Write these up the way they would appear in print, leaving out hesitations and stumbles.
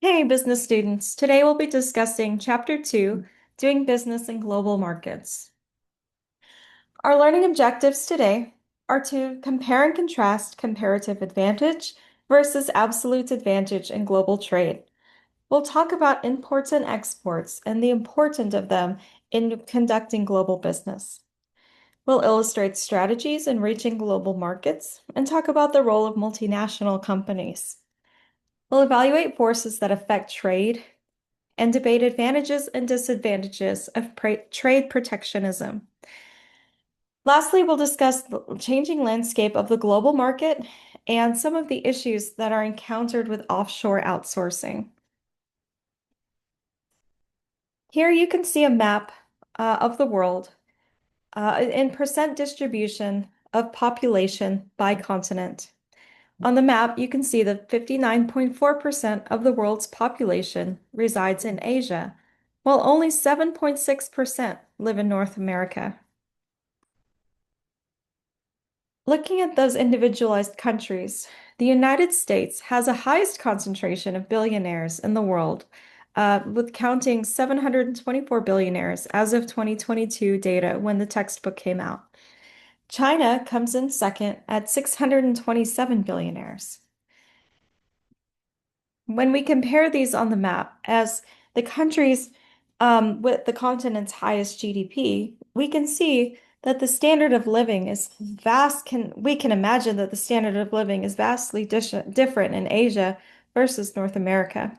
Hey, business students. Today we'll be discussing Chapter 2, Doing Business in Global Markets. Our learning objectives today are to compare and contrast comparative advantage versus absolute advantage in global trade. We'll talk about imports and exports and the importance of them in conducting global business. We'll illustrate strategies in reaching global markets and talk about the role of multinational companies. We'll evaluate forces that affect trade and debate advantages and disadvantages of trade protectionism. Lastly, we'll discuss the changing landscape of the global market and some of the issues that are encountered with offshore outsourcing. Here you can see a map of the world in percent distribution of population by continent. On the map, you can see that 59.4% of the world's population resides in Asia, while only 7.6% live in North America. Looking at those individualized countries, the United States has the highest concentration of billionaires in the world, with counting 724 billionaires as of 2022 data when the textbook came out. China comes in second at 627 billionaires. When we compare these on the map as the countries with the continent's highest GDP, we can see that the standard of living is we can imagine that the standard of living is vastly different in Asia versus North America.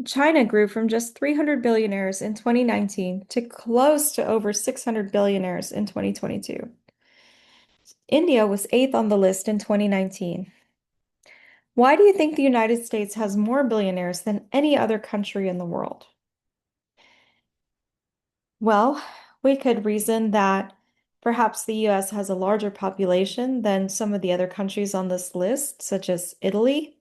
China grew from just 300 billionaires in 2019 to close to over 600 billionaires in 2022. India was eighth on the list in 2019. Why do you think the United States has more billionaires than any other country in the world? Well, we could reason that perhaps the US has a larger population than some of the other countries on this list, such as Italy.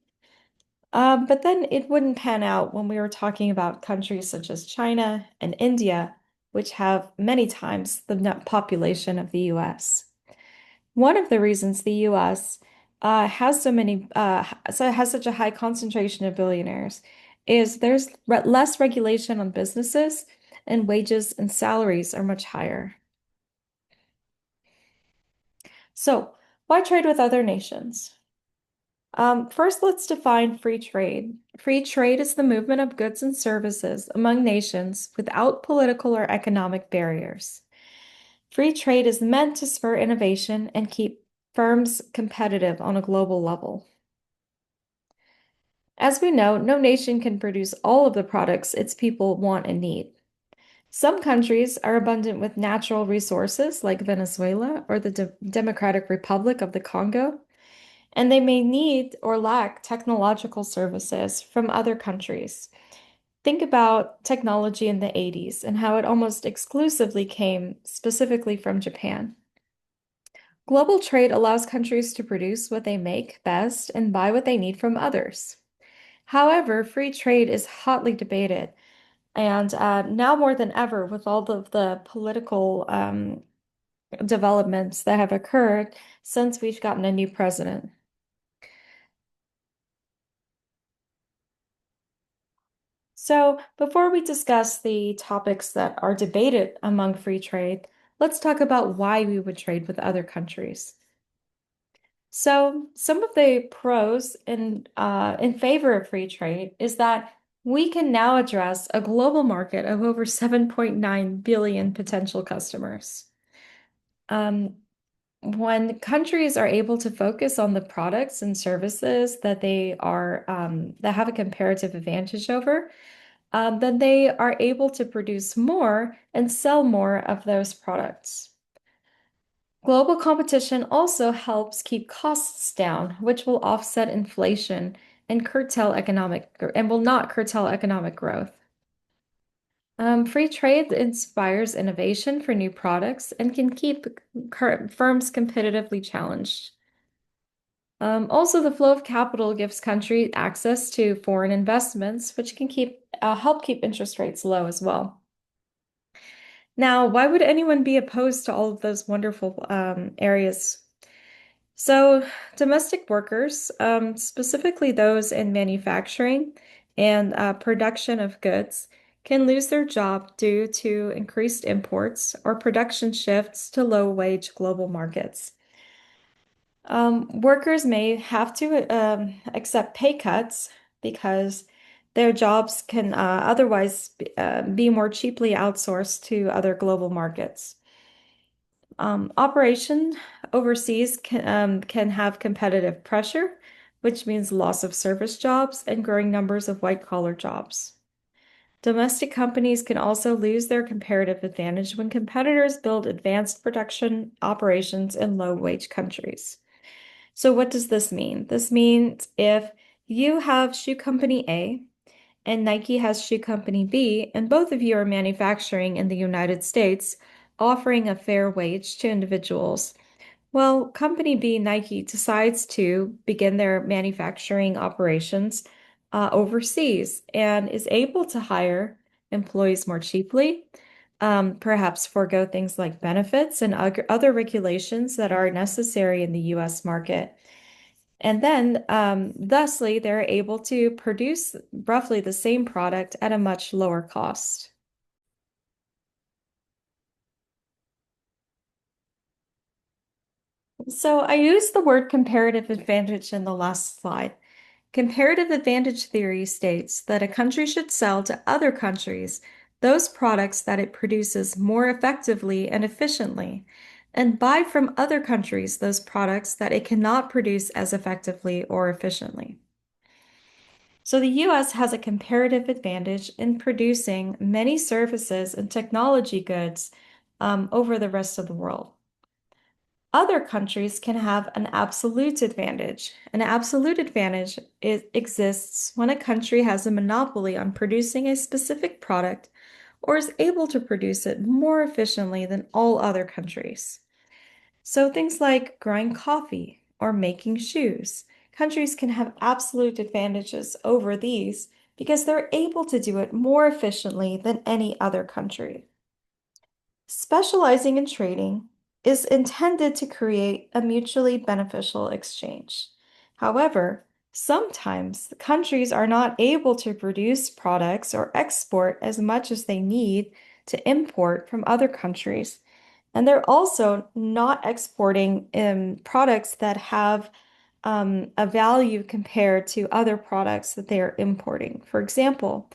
But then it wouldn't pan out when we were talking about countries such as China and India, which have many times the net population of the US. One of the reasons the US has such a high concentration of billionaires is there's less regulation on businesses and wages and salaries are much higher. So, why trade with other nations? First, let's define free trade. Free trade is the movement of goods and services among nations without political or economic barriers. Free trade is meant to spur innovation and keep firms competitive on a global level. As we know, no nation can produce all of the products its people want and need. Some countries are abundant with natural resources, like Venezuela or the Democratic Republic of the Congo, and they may need or lack technological services from other countries. Think about technology in the 80s and how it almost exclusively came specifically from Japan. Global trade allows countries to produce what they make best and buy what they need from others. However, free trade is hotly debated, and now more than ever, with all of the political developments that have occurred since we've gotten a new president. So, before we discuss the topics that are debated among free trade, let's talk about why we would trade with other countries. So, some of the pros in favor of free trade is that we can now address a global market of over 7.9 billion potential customers. Um, when countries are able to focus on the products and services that they are that have a comparative advantage over, then they are able to produce more and sell more of those products. Global competition also helps keep costs down, which will offset inflation and will not curtail economic growth. Free trade inspires innovation for new products and can keep firms competitively challenged. Also, the flow of capital gives countries access to foreign investments, which can help keep interest rates low as well. Now, why would anyone be opposed to all of those wonderful areas? So, domestic workers, specifically those in manufacturing and production of goods, can lose their job due to increased imports or production shifts to low-wage global markets. Workers may have to accept pay cuts because their jobs can otherwise be more cheaply outsourced to other global markets. Operation overseas can have competitive pressure, which means loss of service jobs and growing numbers of white-collar jobs. Domestic companies can also lose their comparative advantage when competitors build advanced production operations in low-wage countries. So what does this mean? This means if you have shoe company A and Nike has shoe company B, and both of you are manufacturing in the United States, offering a fair wage to individuals. Well, company B, Nike, decides to begin their manufacturing operations overseas and is able to hire employees more cheaply, perhaps forego things like benefits and other regulations that are necessary in the US market. And then, thusly, they're able to produce roughly the same product at a much lower cost. So I used the word comparative advantage in the last slide. Comparative advantage theory states that a country should sell to other countries those products that it produces more effectively and efficiently, and buy from other countries those products that it cannot produce as effectively or efficiently. So the US has a comparative advantage in producing many services and technology goods over the rest of the world. Other countries can have an absolute advantage. An absolute advantage exists when a country has a monopoly on producing a specific product or is able to produce it more efficiently than all other countries. So things like growing coffee or making shoes, countries can have absolute advantages over these because they're able to do it more efficiently than any other country. Specializing in trading is intended to create a mutually beneficial exchange. However, sometimes the countries are not able to produce products or export as much as they need to import from other countries. And they're also not exporting products that have a value compared to other products that they are importing. For example,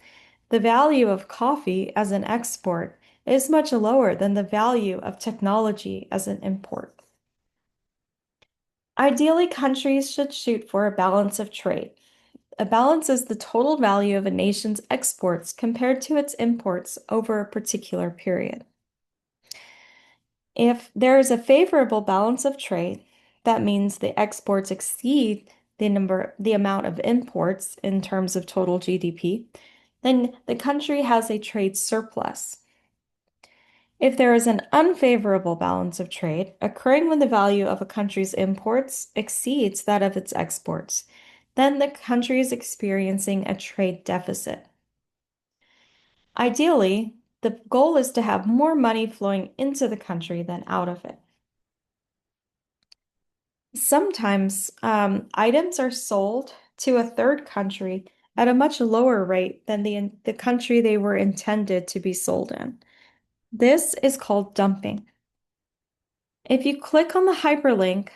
the value of coffee as an export is much lower than the value of technology as an import. Ideally, countries should shoot for a balance of trade. A balance is the total value of a nation's exports compared to its imports over a particular period. If there is a favorable balance of trade, that means the exports exceed the amount of imports in terms of total GDP, then the country has a trade surplus. If there is an unfavorable balance of trade occurring when the value of a country's imports exceeds that of its exports, then the country is experiencing a trade deficit. Ideally, the goal is to have more money flowing into the country than out of it. Sometimes items are sold to a third country at a much lower rate than the country they were intended to be sold in. This is called dumping. If you click on the hyperlink,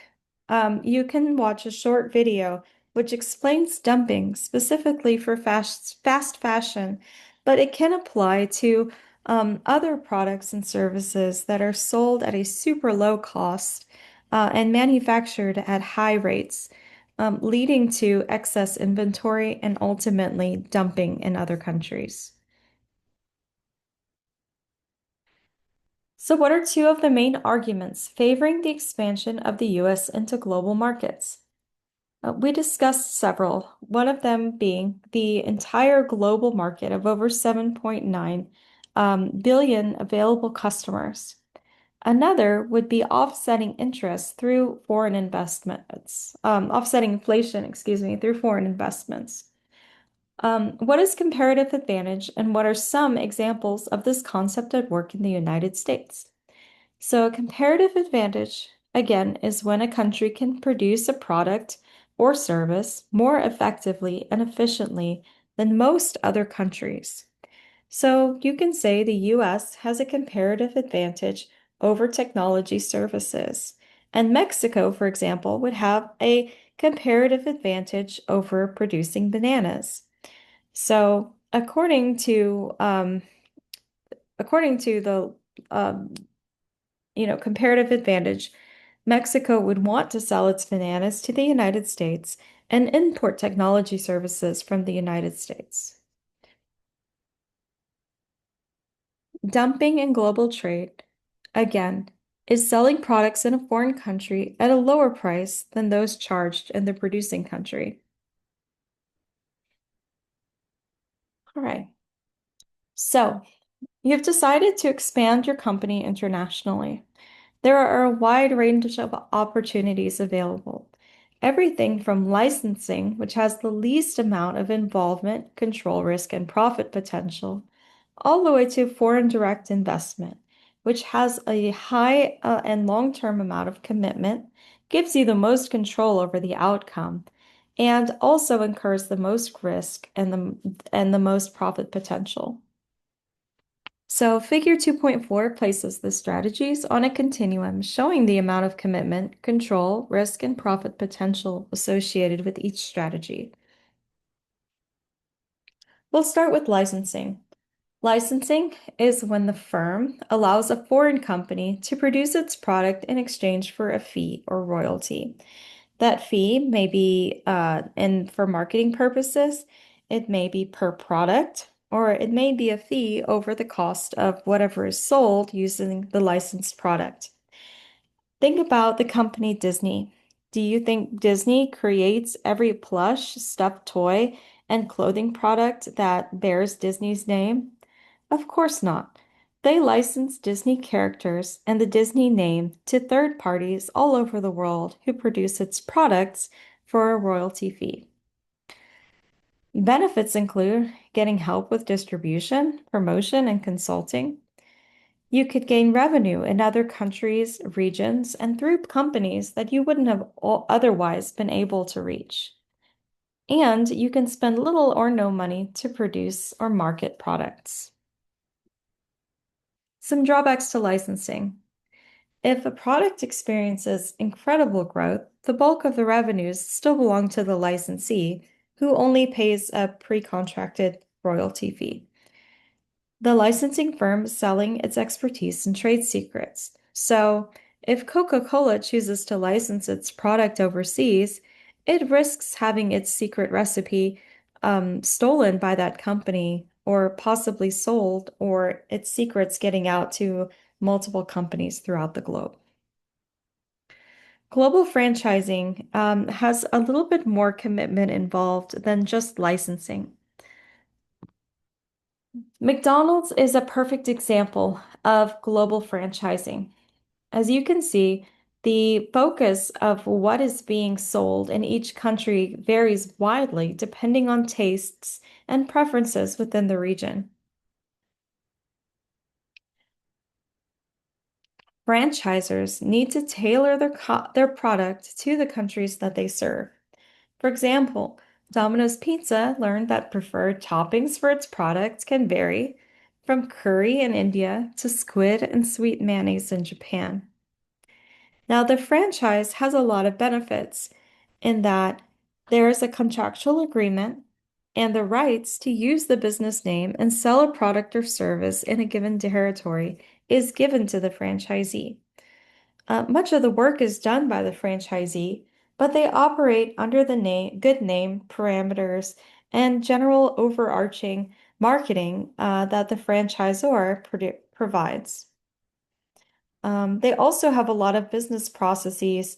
you can watch a short video which explains dumping specifically for fast fashion, but it can apply to other products and services that are sold at a super low cost and manufactured at high rates, leading to excess inventory and ultimately dumping in other countries. So, what are two of the main arguments favoring the expansion of the US into global markets? We discussed several, one of them being the entire global market of over 7.9 billion available customers. Another would be offsetting interest through foreign investments, offsetting inflation, excuse me, through foreign investments. What is comparative advantage, and what are some examples of this concept at work in the United States? So, comparative advantage again, is when a country can produce a product or service more effectively and efficiently than most other countries. So you can say the US has a comparative advantage over technology services. And Mexico, for example, would have a comparative advantage over producing bananas. So according to the um, comparative advantage, Mexico would want to sell its bananas to the United States and import technology services from the United States. Dumping in global trade, again, is selling products in a foreign country at a lower price than those charged in the producing country. All right. So, you've decided to expand your company internationally. There are a wide range of opportunities available. Everything from licensing, which has the least amount of involvement, control risk, and profit potential, all the way to foreign direct investment, which has a high and long-term amount of commitment, gives you the most control over the outcome, and also incurs the most risk and the most profit potential. So figure 2.4 places the strategies on a continuum showing the amount of commitment, control, risk, and profit potential associated with each strategy. We'll start with licensing. Licensing is when the firm allows a foreign company to produce its product in exchange for a fee or royalty. That fee may be, and for marketing purposes, it may be per product, or it may be a fee over the cost of whatever is sold using the licensed product. Think about the company Disney. Do you think Disney creates every plush, stuffed toy, and clothing product that bears Disney's name? Of course not. They license Disney characters and the Disney name to third parties all over the world who produce its products for a royalty fee. Benefits include getting help with distribution, promotion, and consulting. You could gain revenue in other countries, regions, and through companies that you wouldn't have otherwise been able to reach. And you can spend little or no money to produce or market products. Some drawbacks to licensing. If a product experiences incredible growth, the bulk of the revenues still belong to the licensee, who only pays a pre-contracted royalty fee. The licensing firm is selling its expertise and trade secrets. So, if Coca-Cola chooses to license its product overseas, it risks having its secret recipe stolen by that company or possibly sold, or its secrets getting out to multiple companies throughout the globe. Global franchising has a little bit more commitment involved than just licensing. McDonald's is a perfect example of global franchising. As you can see, the focus of what is being sold in each country varies widely depending on tastes and preferences within the region. Franchisors need to tailor their product to the countries that they serve. For example, Domino's Pizza learned that preferred toppings for its products can vary from curry in India to squid and sweet mayonnaise in Japan. Now, the franchise has a lot of benefits in that there is a contractual agreement and the rights to use the business name and sell a product or service in a given territory is given to the franchisee. Much of the work is done by the franchisee, but they operate under the good name parameters and general overarching marketing that the franchisor provides. They also have a lot of business processes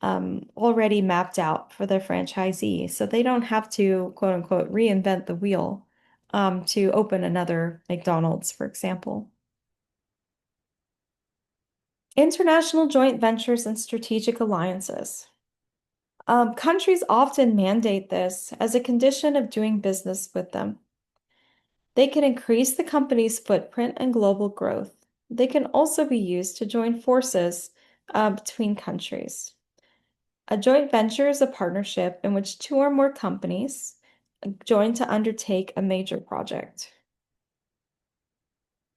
already mapped out for the franchisee, so they don't have to, quote unquote, reinvent the wheel to open another McDonald's, for example. International joint ventures and strategic alliances. Countries often mandate this as a condition of doing business with them. They can increase the company's footprint and global growth. They can also be used to join forces between countries. A joint venture is a partnership in which two or more companies join to undertake a major project.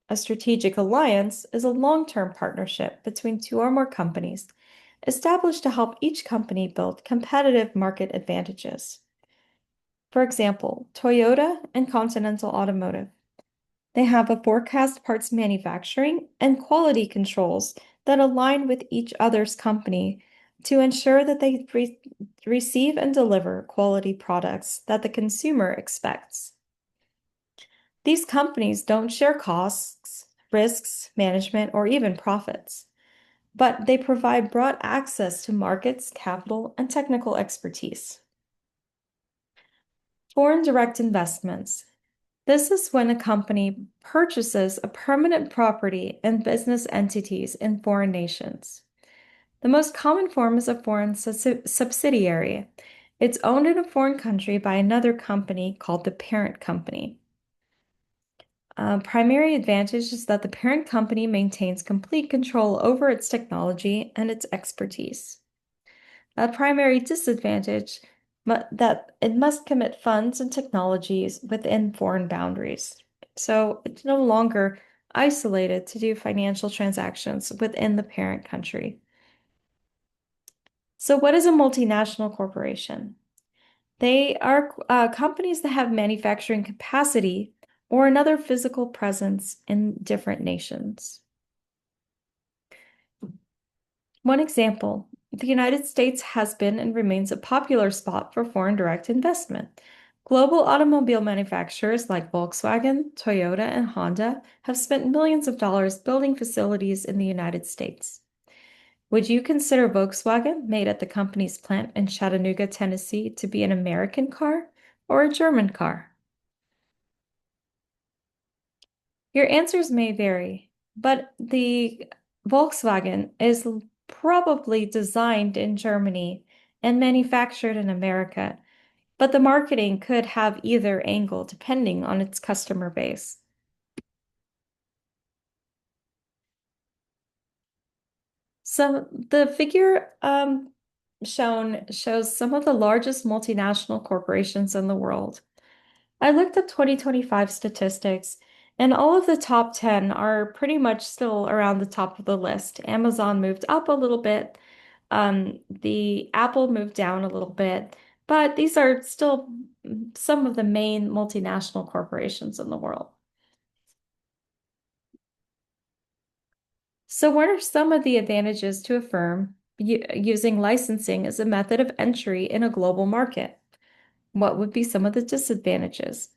A strategic alliance is a long-term partnership between two or more companies established to help each company build competitive market advantages. For example, Toyota and Continental Automotive. They have a forecast parts manufacturing and quality controls that align with each other's company to ensure that they receive and deliver quality products that the consumer expects. These companies don't share costs, risks, management, or even profits, but they provide broad access to markets, capital, and technical expertise. Foreign direct investments. This is when a company purchases a permanent property and business entities in foreign nations. The most common form is a foreign subsidiary. It's owned in a foreign country by another company called the parent company. Primary advantage is that the parent company maintains complete control over its technology and its expertise. A primary disadvantage that it must commit funds and technologies within foreign boundaries. So it's no longer isolated to do financial transactions within the parent country. So what is a multinational corporation? They are companies that have manufacturing capacity or another physical presence in different nations. One example, the United States has been and remains a popular spot for foreign direct investment. Global automobile manufacturers like Volkswagen, Toyota, and Honda have spent millions of dollars building facilities in the United States. Would you consider Volkswagen, made at the company's plant in Chattanooga, Tennessee, to be an American car or a German car? Your answers may vary, but the Volkswagen is probably designed in Germany and manufactured in America, but the marketing could have either angle depending on its customer base. So the figure shown shows some of the largest multinational corporations in the world. I looked up 2025 statistics, and all of the top 10 are pretty much still around the top of the list. Amazon moved up a little bit, the Apple moved down a little bit, but these are still some of the main multinational corporations in the world. So, what are some of the advantages to a firm using licensing as a method of entry in a global market? What would be some of the disadvantages?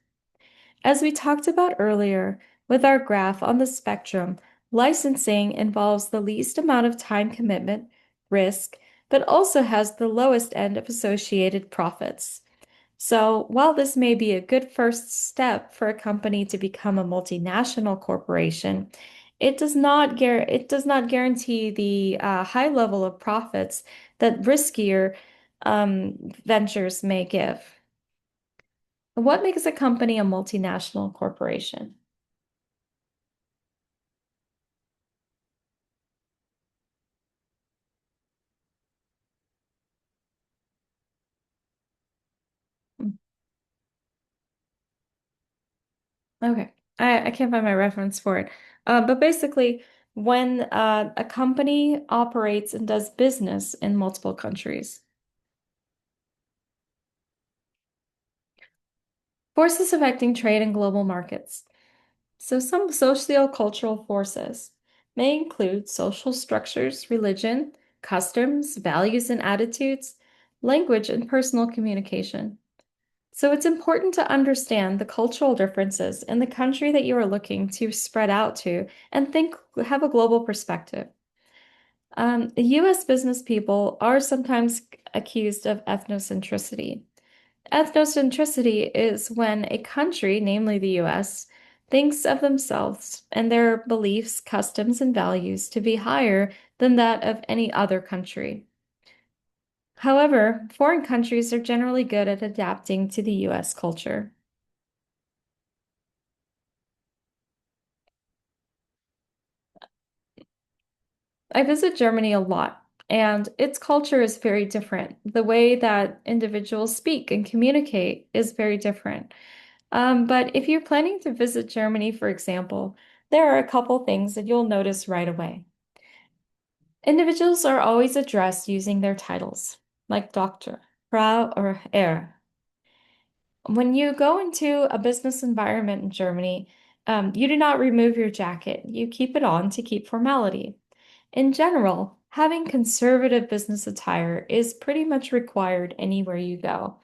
As we talked about earlier with our graph on the spectrum, licensing involves the least amount of time commitment, risk, but also has the lowest end of associated profits. So, while this may be a good first step for a company to become a multinational corporation, it does not guarantee the high level of profits that riskier ventures may give. What makes a company a multinational corporation? Mm, okay, I can't find my reference for it. But basically, when a company operates and does business in multiple countries. Forces affecting trade and global markets. So some socio-cultural forces may include social structures, religion, customs, values and attitudes, language, and personal communication. So it's important to understand the cultural differences in the country that you are looking to spread out to and have a global perspective. US business people are sometimes accused of ethnocentricity. Ethnocentricity is when a country, namely the US, thinks of themselves and their beliefs, customs, and values to be higher than that of any other country. However, foreign countries are generally good at adapting to the US culture. I visit Germany a lot, and its culture is very different. The way that individuals speak and communicate is very different. But if you're planning to visit Germany, for example, there are a couple things that you'll notice right away. Individuals are always addressed using their titles, like Doctor, Frau, or Herr. When you go into a business environment in Germany, you do not remove your jacket. You keep it on to keep formality. In general, having conservative business attire is pretty much required anywhere you go.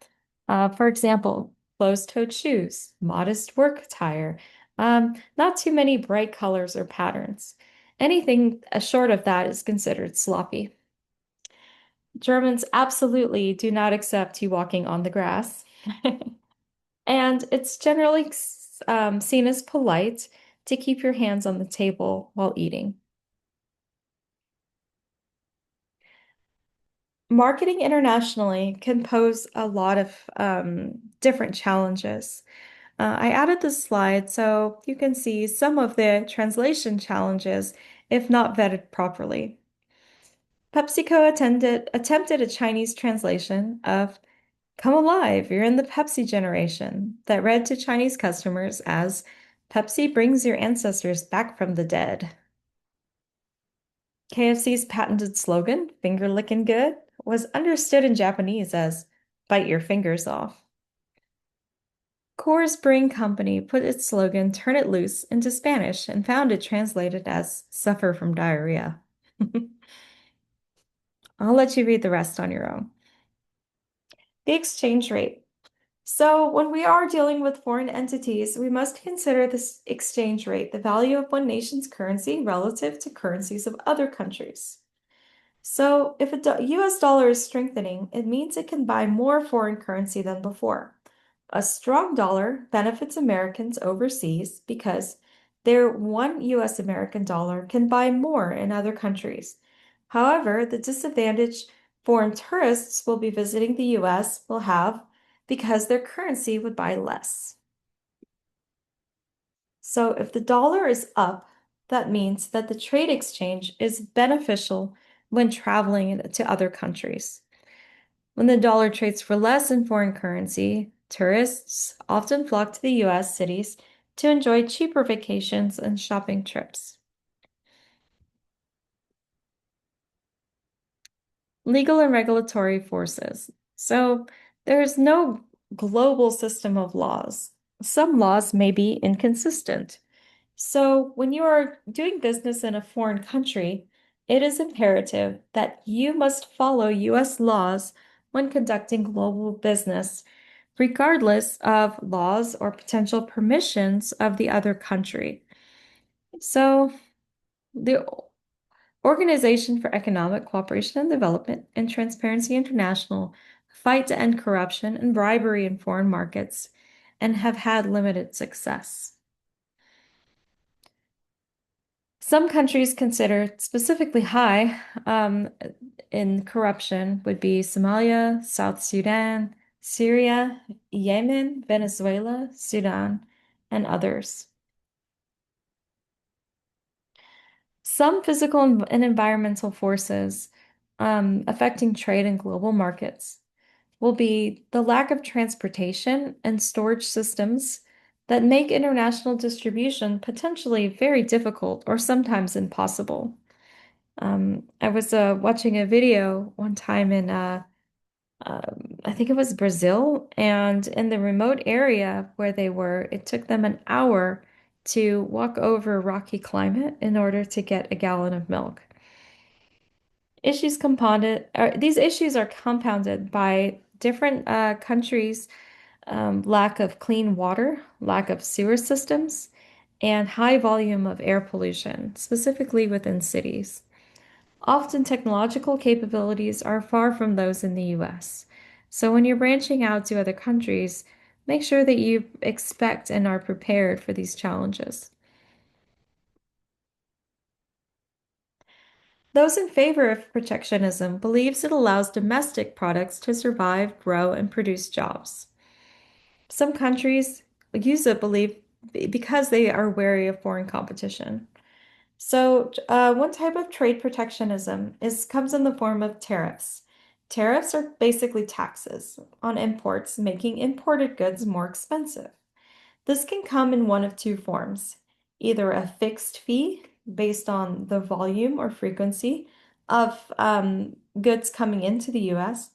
For example, closed-toed shoes, modest work attire, not too many bright colors or patterns. Anything short of that is considered sloppy. Germans absolutely do not accept you walking on the grass. And it's generally seen as polite to keep your hands on the table while eating. Marketing internationally can pose a lot of different challenges. I added this slide so you can see some of the translation challenges if not vetted properly. PepsiCo attempted a Chinese translation of "Come alive, you're in the Pepsi generation," that read to Chinese customers as "Pepsi brings your ancestors back from the dead." KFC's patented slogan, "Finger licking good," was understood in Japanese as "bite your fingers off." Coors Brewing Company put its slogan, "Turn it loose," into Spanish and found it translated as "suffer from diarrhea." I'll let you read the rest on your own. The exchange rate. So, when we are dealing with foreign entities, we must consider this exchange rate, the value of one nation's currency relative to currencies of other countries. So, if a US dollar is strengthening, it means it can buy more foreign currency than before. A strong dollar benefits Americans overseas because their one US American dollar can buy more in other countries. However, the disadvantage foreign tourists will be visiting the US will have because their currency would buy less. So if the dollar is up, that means that the trade exchange is beneficial when traveling to other countries. When the dollar trades for less in foreign currency, tourists often flock to the US cities to enjoy cheaper vacations and shopping trips. Legal and regulatory forces. So there's no global system of laws. Some laws may be inconsistent. So when you are doing business in a foreign country, it is imperative that you must follow US laws when conducting global business, regardless of laws or potential permissions of the other country. So the Organization for Economic Cooperation and Development and Transparency International fight to end corruption and bribery in foreign markets and have had limited success. Some countries considered specifically high in corruption would be Somalia, South Sudan, Syria, Yemen, Venezuela, Sudan, and others. Some physical and environmental forces affecting trade in global markets will be the lack of transportation and storage systems that make international distribution potentially very difficult or sometimes impossible. I was watching a video one time in I think it was Brazil, and in the remote area where they were, it took them an hour to walk over rocky climate in order to get a gallon of milk. These issues are compounded by different countries' lack of clean water, lack of sewer systems, and high volume of air pollution, specifically within cities. Often technological capabilities are far from those in the US. So when you're branching out to other countries, make sure that you expect and are prepared for these challenges. Those in favor of protectionism believes it allows domestic products to survive, grow, and produce jobs. Some countries use it belief because they are wary of foreign competition. One type of trade protectionism is comes in the form of tariffs. Tariffs are basically taxes on imports, making imported goods more expensive. This can come in one of two forms, either a fixed fee based on the volume or frequency of goods coming into the US,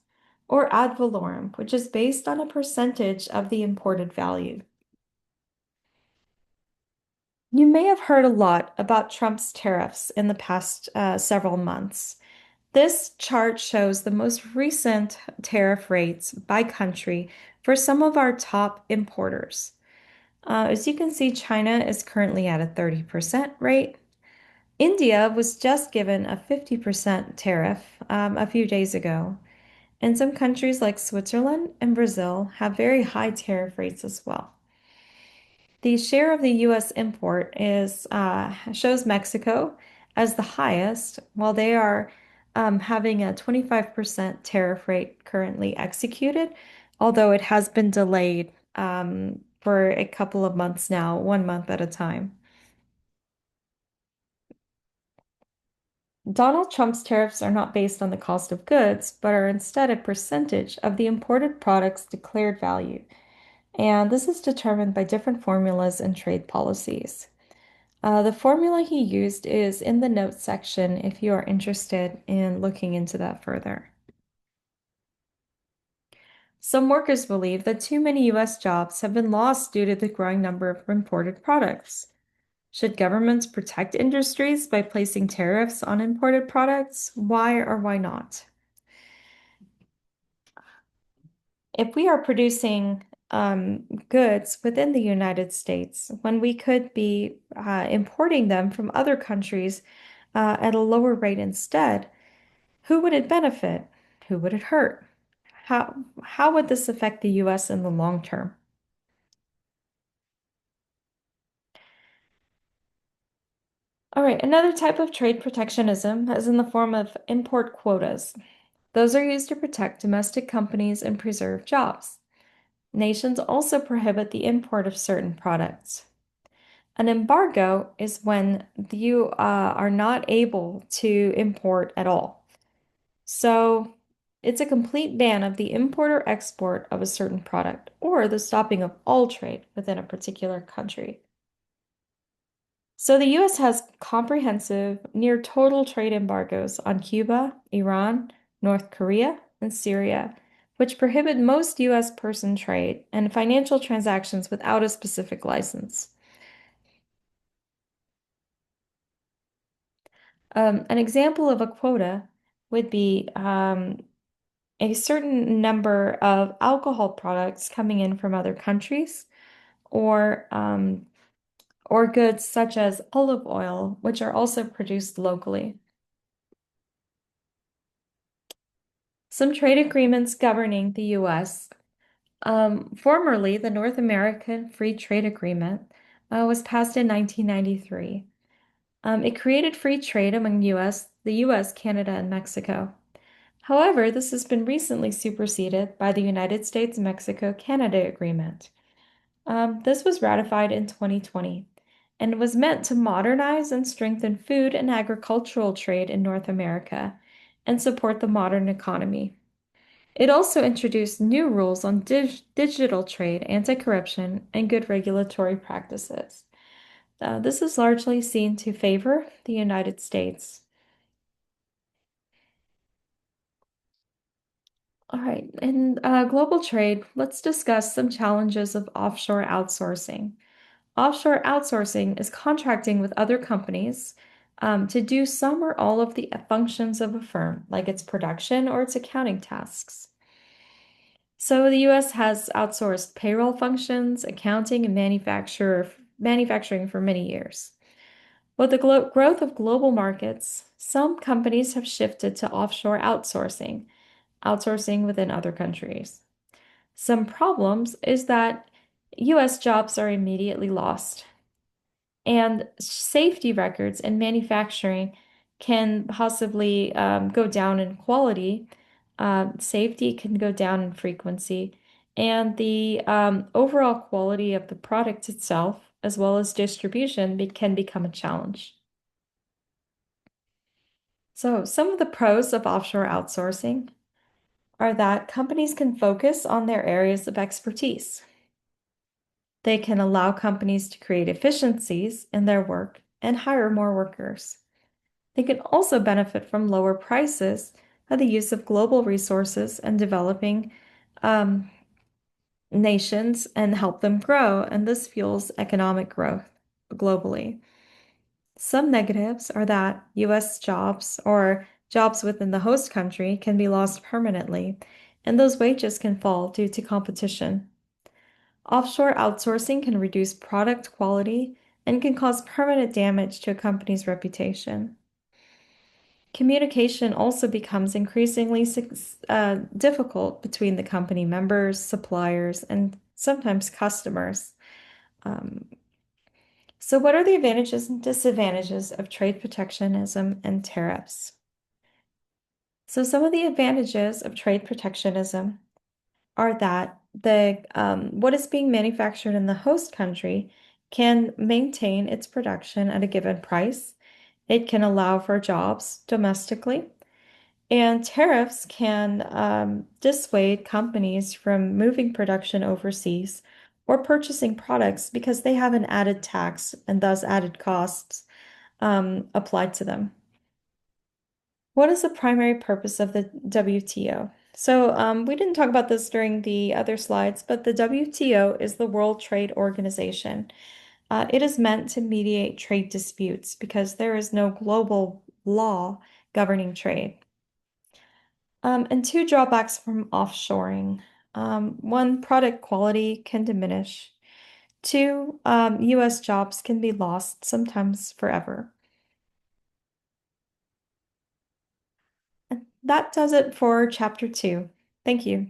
or ad valorem, which is based on a percentage of the imported value. You may have heard a lot about Trump's tariffs in the past several months. This chart shows the most recent tariff rates by country for some of our top importers. As you can see, China is currently at a 30% rate. India was just given a 50% tariff a few days ago. And some countries like Switzerland and Brazil have very high tariff rates as well. The share of the U.S. import is shows Mexico as the highest, while they are having a 25% tariff rate currently executed, although it has been delayed for a couple of months now, 1 month at a time. Donald Trump's tariffs are not based on the cost of goods, but are instead a percentage of the imported product's declared value. And this is determined by different formulas and trade policies. The formula he used is in the notes section if you are interested in looking into that further. Some workers believe that too many U.S. jobs have been lost due to the growing number of imported products. Should governments protect industries by placing tariffs on imported products? Why or why not? If we are producing goods within the United States, when we could be importing them from other countries at a lower rate instead, who would it benefit? Who would it hurt? How would this affect the US in the long term? All right, another type of trade protectionism is in the form of import quotas. Those are used to protect domestic companies and preserve jobs. Nations also prohibit the import of certain products. An embargo is when you are not able to import at all. So it's a complete ban of the import or export of a certain product, or the stopping of all trade within a particular country. So the US has comprehensive, near total trade embargoes on Cuba, Iran, North Korea, and Syria, which prohibit most US person trade and financial transactions without a specific license. An example of a quota would be a certain number of alcohol products coming in from other countries, or or goods such as olive oil, which are also produced locally. Some trade agreements governing the U.S. Formerly, the North American Free Trade Agreement was passed in 1993. It created free trade among the U.S., Canada, and Mexico. However, this has been recently superseded by the United States-Mexico-Canada Agreement. This was ratified in 2020 and was meant to modernize and strengthen food and agricultural trade in North America and support the modern economy. It also introduced new rules on digital trade, anti-corruption, and good regulatory practices. This is largely seen to favor the United States. All right, in global trade, let's discuss some challenges of offshore outsourcing. Offshore outsourcing is contracting with other companies to do some or all of the functions of a firm, like its production or its accounting tasks. So the US has outsourced payroll functions, accounting, and manufacturing for many years. With the growth of global markets, some companies have shifted to offshore outsourcing within other countries. Some problems is that US jobs are immediately lost, and safety records in manufacturing can possibly go down in quality. Safety can go down in frequency, and the overall quality of the product itself, as well as distribution, can become a challenge. So, some of the pros of offshore outsourcing are that companies can focus on their areas of expertise. They can allow companies to create efficiencies in their work and hire more workers. They can also benefit from lower prices by the use of global resources and developing um, nations and help them grow, and this fuels economic growth globally. Some negatives are that US jobs or jobs within the host country can be lost permanently, and those wages can fall due to competition. Offshore outsourcing can reduce product quality and can cause permanent damage to a company's reputation. Communication also becomes increasingly difficult between the company members, suppliers, and sometimes customers. Um, so, what are the advantages and disadvantages of trade protectionism and tariffs? So, some of the advantages of trade protectionism are that the what is being manufactured in the host country can maintain its production at a given price. It can allow for jobs domestically. And tariffs can dissuade companies from moving production overseas or purchasing products because they have an added tax and thus added costs applied to them. What is the primary purpose of the WTO? So we didn't talk about this during the other slides, but the WTO is the World Trade Organization. It is meant to mediate trade disputes because there is no global law governing trade. And two drawbacks from offshoring. One, product quality can diminish. Two, US jobs can be lost, sometimes forever. And that does it for chapter 2. Thank you.